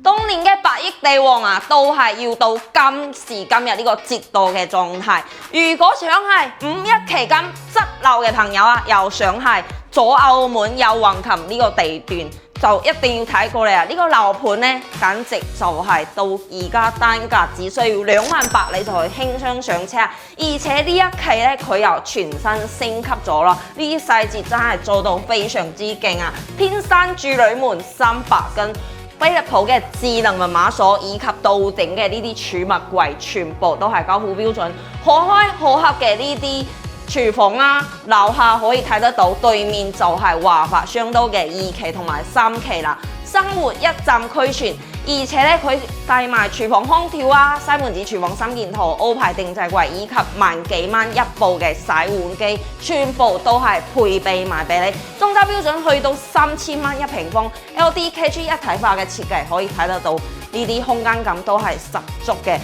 當年嘅百億地王啊，都係要到今時今日呢個折墮嘅狀態。如果想係五一期間側漏嘅朋友啊，又想係左澳門右橫琴呢個地段，就一定要睇過嚟啊！呢個樓盤呢，簡直就係到而家單價只需要28000你就可以輕鬆上車，而且呢一期呢，佢又全新升級咗啦，呢啲細節真係做到非常之勁啊！天山住女門300根。飛利浦嘅智能密碼鎖以及到頂嘅呢啲儲物櫃，全部都係交付標準，可開可合嘅呢啲廚房啦，樓下可以睇得到，對面就係華發商都嘅2期同埋3期啦，生活一站俱全，而且咧佢帶埋廚房空調啊、西門子廚房3件套、歐牌定製櫃以及萬幾蚊一部嘅洗碗機，全部都係配備埋俾你。中價標準去到3000蚊一平方 ，LDKG 一體化嘅設計可以睇得到，呢啲空間感都係十足嘅。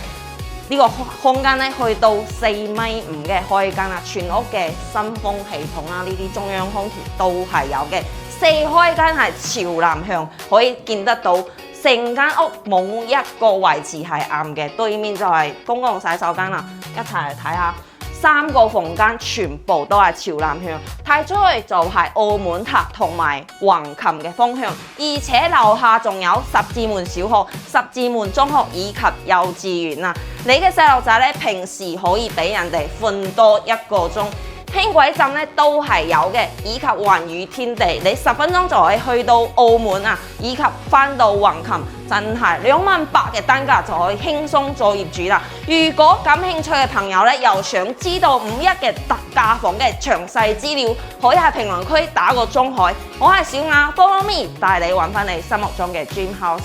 呢個空間咧去到4.5米嘅開間啦，全屋嘅新風系統啦，呢啲中央空調都係有嘅。4開間係朝南向，可以見得到成間屋冇一個位置係暗嘅，對面就係公共洗手間啦，一齊嚟睇下。3個房間全部都係朝南向，睇出去就係澳門塔同埋橫琴嘅方向，而且樓下仲有十字門小學、十字門中學以及幼稚園啊！你嘅細路仔咧，平時可以俾人哋瞓多1個鐘。輕軌站咧都係有嘅，以及環宇天地，你10分鐘就可以去到澳門啊，以及翻到橫琴，真係28000嘅單價就可以輕鬆做業主啦。如果感興趣嘅朋友咧，又想知道5.1嘅特價房嘅詳細資料，可以喺評論區打個中海，我係小雅 ，follow me 帶你揾翻你心目中嘅 dream house。